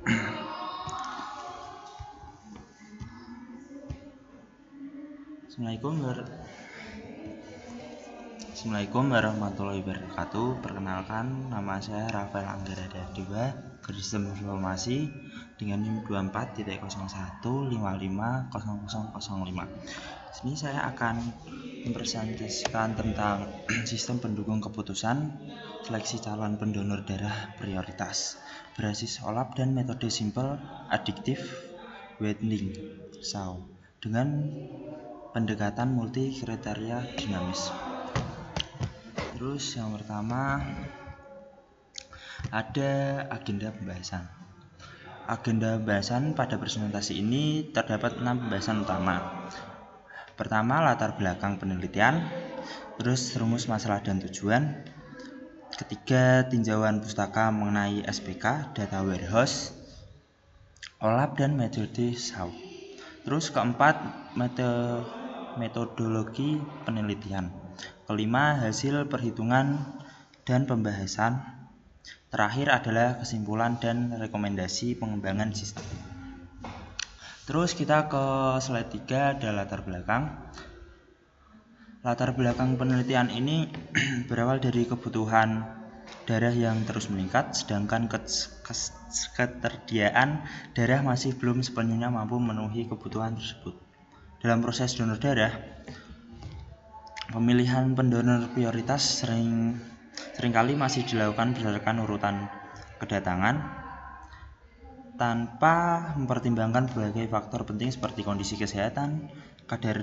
Assalamualaikum warahmatullahi wabarakatuh. Perkenalkan, nama saya Rafael Anggara Dewa, Garis Sistem Informasi dengan NIM 24.01550005. Di sini saya akan mempresentasikan tentang sistem pendukung keputusan, seleksi calon pendonor darah prioritas, berbasis OLAP dan metode simple additive weighting SAW dengan pendekatan multi kriteria dinamis. Terus yang pertama ada agenda pembahasan. Agenda pembahasan pada presentasi ini terdapat 6 pembahasan utama. Pertama, latar belakang penelitian, terus rumus masalah dan tujuan. Ketiga, tinjauan pustaka mengenai SPK, data warehouse, OLAP dan metode SAW. Terus keempat, metodologi penelitian. Kelima, hasil perhitungan dan pembahasan. Terakhir adalah kesimpulan dan rekomendasi pengembangan sistem. Terus kita ke slide 3, ada latar belakang. Latar belakang penelitian ini berawal dari kebutuhan darah yang terus meningkat, sedangkan ketersediaan darah masih belum sepenuhnya mampu memenuhi kebutuhan tersebut. Dalam proses donor darah, pemilihan pendonor prioritas seringkali masih dilakukan berdasarkan urutan kedatangan tanpa mempertimbangkan berbagai faktor penting seperti kondisi kesehatan, kadar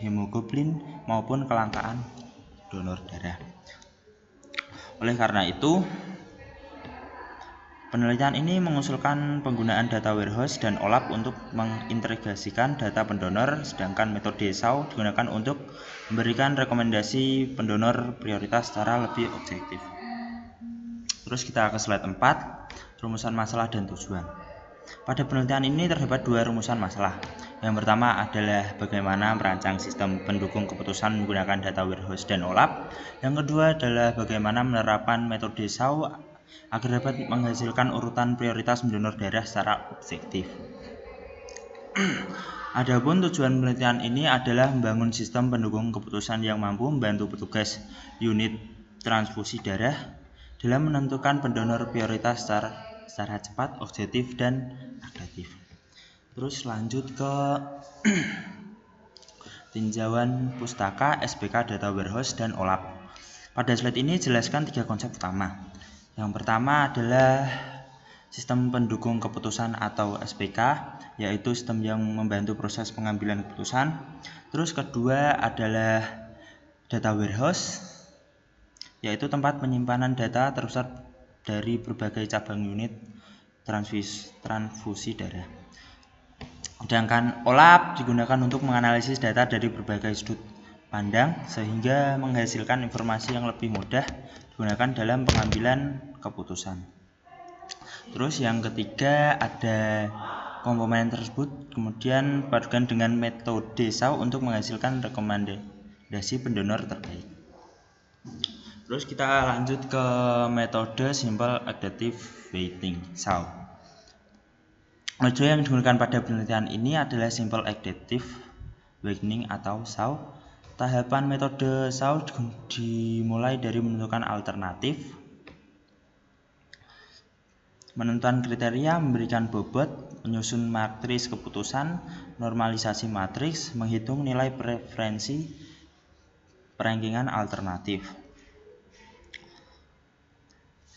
hemoglobin maupun kelangkaan donor darah. Oleh karena itu, penelitian ini mengusulkan penggunaan data warehouse dan OLAP untuk mengintegrasikan data pendonor, sedangkan metode SAW digunakan untuk memberikan rekomendasi pendonor prioritas secara lebih objektif. Terus kita ke slide 4, rumusan masalah dan tujuan. Pada penelitian ini terdapat 2 rumusan masalah. Yang pertama adalah bagaimana merancang sistem pendukung keputusan menggunakan data warehouse dan OLAP. Yang kedua adalah bagaimana menerapkan metode SAW agar dapat menghasilkan urutan prioritas pendonor darah secara objektif. Adapun tujuan penelitian ini adalah membangun sistem pendukung keputusan yang mampu membantu petugas unit transfusi darah dalam menentukan pendonor prioritas secara cepat, objektif, dan aktif. Terus lanjut ke tinjauan pustaka, SPK, data warehouse, dan OLAP. Pada slide ini jelaskan 3 konsep utama. Yang pertama adalah sistem pendukung keputusan atau SPK, yaitu sistem yang membantu proses pengambilan keputusan. Terus kedua adalah data warehouse, yaitu tempat penyimpanan data terpusat dari berbagai cabang unit transfusi darah. Sedangkan OLAP digunakan untuk menganalisis data dari berbagai sudut pandang sehingga menghasilkan informasi yang lebih mudah digunakan dalam pengambilan keputusan. Terus yang ketiga ada komponen tersebut kemudian dipadukan dengan metode SAW untuk menghasilkan rekomendasi pendonor terbaik. Terus kita lanjut ke metode simple additive weighting SAW. Metode yang digunakan pada penelitian ini adalah simple additive weighting atau SAW. Tahapan metode SAW dimulai dari menentukan alternatif, menentukan kriteria, memberikan bobot, menyusun matriks keputusan, normalisasi matriks, menghitung nilai preferensi perankingan alternatif.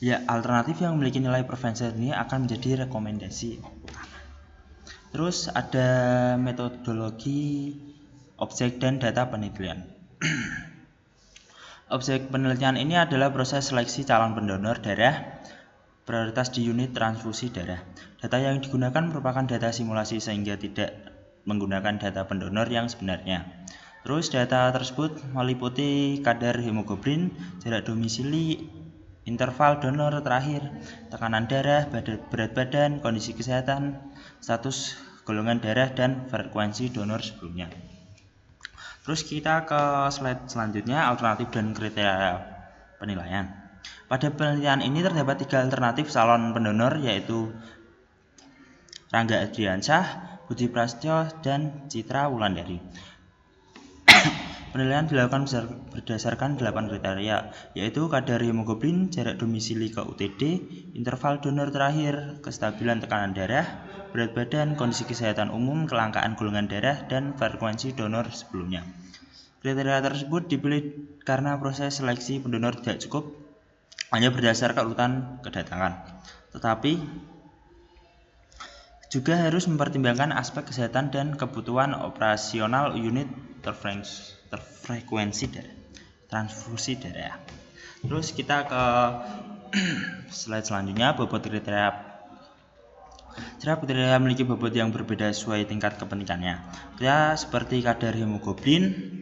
Ya, alternatif yang memiliki nilai preferensi ini akan menjadi rekomendasi utama. Terus ada metodologi objek dan data penelitian. Objek penelitian ini adalah proses seleksi calon pendonor darah prioritas di unit transfusi darah. Data yang digunakan merupakan data simulasi sehingga tidak menggunakan data pendonor yang sebenarnya. Terus data tersebut meliputi kadar hemoglobin, jarak domisili, interval donor terakhir, tekanan darah, berat badan, kondisi kesehatan, status golongan darah, dan frekuensi donor sebelumnya. Terus kita ke slide selanjutnya, alternatif dan kriteria penilaian. Pada penelitian ini terdapat 3 alternatif calon pendonor, yaitu Rangga Adriansyah, Budi Prasetyo, dan Citra Wulandari. Penilaian dilakukan berdasarkan 8 kriteria, yaitu kadar hemoglobin, jarak domisili ke UTD, interval donor terakhir, kestabilan tekanan darah, berat badan, kondisi kesehatan umum, kelangkaan golongan darah, dan frekuensi donor sebelumnya. Kriteria tersebut dipilih karena proses seleksi pendonor tidak cukup hanya berdasarkan urutan kedatangan, tetapi juga harus mempertimbangkan aspek kesehatan dan kebutuhan operasional unit terfrekuensi darah, transfusi darah. Terus kita ke slide selanjutnya, bobot kriteria. Setiap kriteria memiliki bobot yang berbeda sesuai tingkat kepentingannya. Ya, seperti kadar hemoglobin,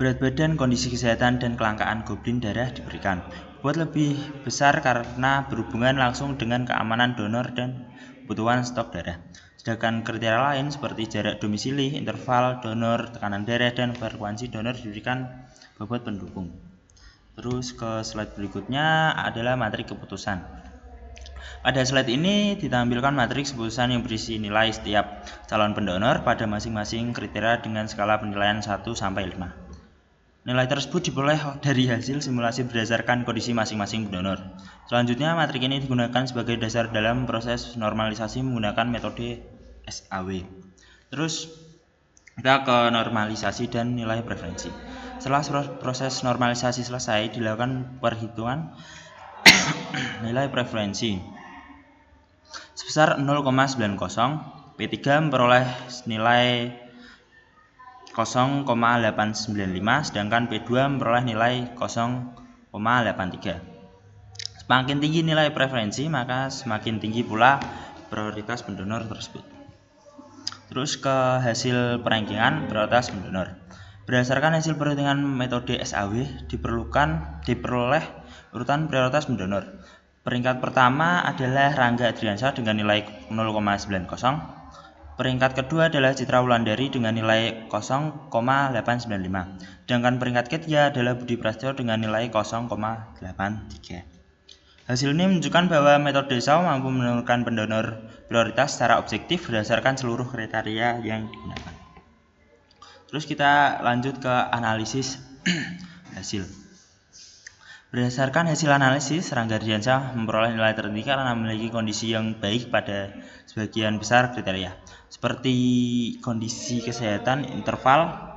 berat badan, kondisi kesehatan, dan kelangkaan globulin darah diberikan. Bobot lebih besar karena berhubungan langsung dengan keamanan donor dan kebutuhan stok darah. Sedangkan kriteria lain seperti jarak domisili, interval donor, tekanan darah, dan frekuensi donor diberikan bobot pendukung. Terus ke slide berikutnya adalah matrik keputusan. Pada slide ini ditampilkan matriks keputusan yang berisi nilai setiap calon pendonor pada masing-masing kriteria dengan skala penilaian 1 sampai 5. Nilai tersebut diperoleh dari hasil simulasi berdasarkan kondisi masing-masing pendonor. Selanjutnya, matrik ini digunakan sebagai dasar dalam proses normalisasi menggunakan metode SAW. Terus, kita ke normalisasi dan nilai preferensi. Setelah proses normalisasi selesai, dilakukan perhitungan nilai preferensi sebesar 0,90. P3 memperoleh nilai 0,895, sedangkan P2 memperoleh nilai 0,83. Semakin tinggi nilai preferensi, maka semakin tinggi pula prioritas pendonor tersebut. Terus ke hasil perankingan prioritas pendonor. Berdasarkan hasil perhitungan metode SAW, diperoleh urutan prioritas pendonor. Peringkat pertama adalah Rangga Adriansyah dengan nilai 0,90. Peringkat kedua adalah Citra Wulandari dengan nilai 0,895. Sedangkan peringkat ketiga adalah Budi Prasetyo dengan nilai 0,83. Hasil ini menunjukkan bahwa metode SAW mampu menentukan pendonor prioritas secara objektif berdasarkan seluruh kriteria yang digunakan. Terus kita lanjut ke analisis hasil. Berdasarkan hasil analisis, Rangga Adriansyah memperoleh nilai tertinggi karena memiliki kondisi yang baik pada sebagian besar kriteria, seperti kondisi kesehatan, interval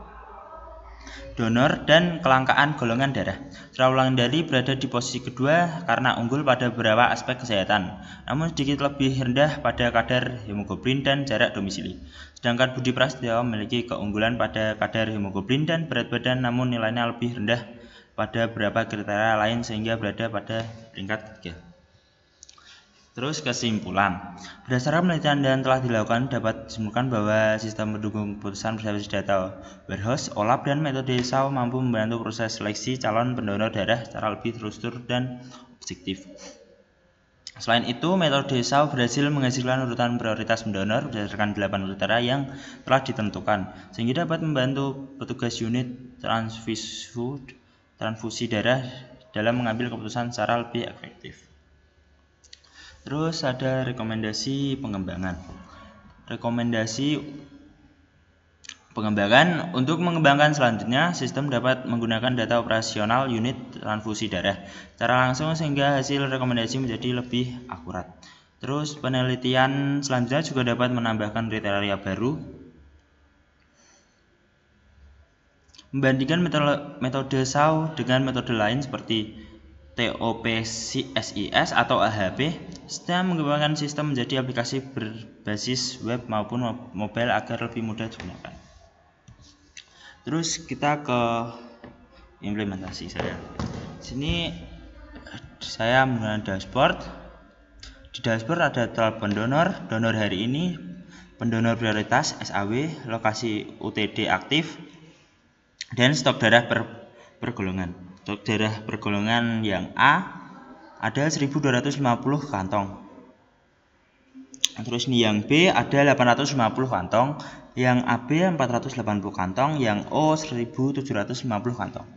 donor, dan kelangkaan golongan darah. Citra Wulandari berada di posisi kedua karena unggul pada beberapa aspek kesehatan, namun sedikit lebih rendah pada kadar hemoglobin dan jarak domisili. Sedangkan Budi Prasetyo memiliki keunggulan pada kadar hemoglobin dan berat badan, namun nilainya lebih rendah pada beberapa kriteria lain sehingga berada pada peringkat ketiga. Terus kesimpulan. Berdasarkan penelitian dan telah dilakukan, dapat disimpulkan bahwa sistem pendukung keputusan berbasis data warehouse, OLAP, dan metode SAW mampu membantu proses seleksi calon pendonor darah secara lebih terstruktur dan objektif. Selain itu, metode SAW berhasil menghasilkan urutan prioritas pendonor berdasarkan 8 kriteria yang telah ditentukan, sehingga dapat membantu petugas unit transfusi darah dalam mengambil keputusan secara lebih efektif. Terus ada rekomendasi pengembangan. Rekomendasi pengembangan untuk mengembangkan selanjutnya, sistem dapat menggunakan data operasional unit transfusi darah secara langsung sehingga hasil rekomendasi menjadi lebih akurat. Terus penelitian selanjutnya juga dapat menambahkan kriteria baru, membandingkan metode SAW dengan metode lain seperti TOPSIS atau AHP, serta mengembangkan sistem menjadi aplikasi berbasis web maupun mobile agar lebih mudah digunakan. Terus kita ke implementasi saya. Sini saya menggunakan dashboard. Di dashboard ada telepon donor hari ini, pendonor prioritas SAW, lokasi UTD aktif, dan stok darah per golongan. Stok darah per golongan yang A ada 1250 kantong. Terus ini yang B ada 850 kantong, yang AB 480 kantong, yang O 1750 kantong.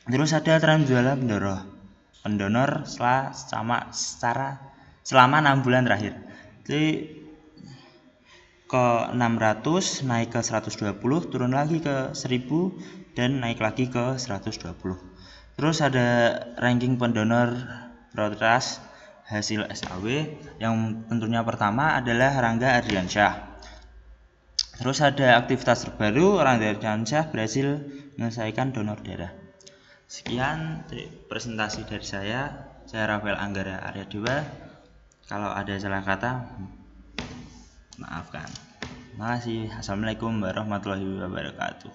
Terus ada tren jualan pendonor secara selama 6 bulan terakhir. Jadi ke 600, naik ke 120, turun lagi ke 1000, dan naik lagi ke 120. Terus ada ranking pendonor prioritas hasil SAW yang tentunya pertama adalah Rangga Ardiansyah. Terus ada aktivitas terbaru, Rangga Ardiansyah berhasil menyelesaikan donor darah. Sekian presentasi dari saya Rafael Anggara Arya Dewa. Kalau ada salah kata, maafkan. Terima kasih. Assalamualaikum warahmatullahi wabarakatuh.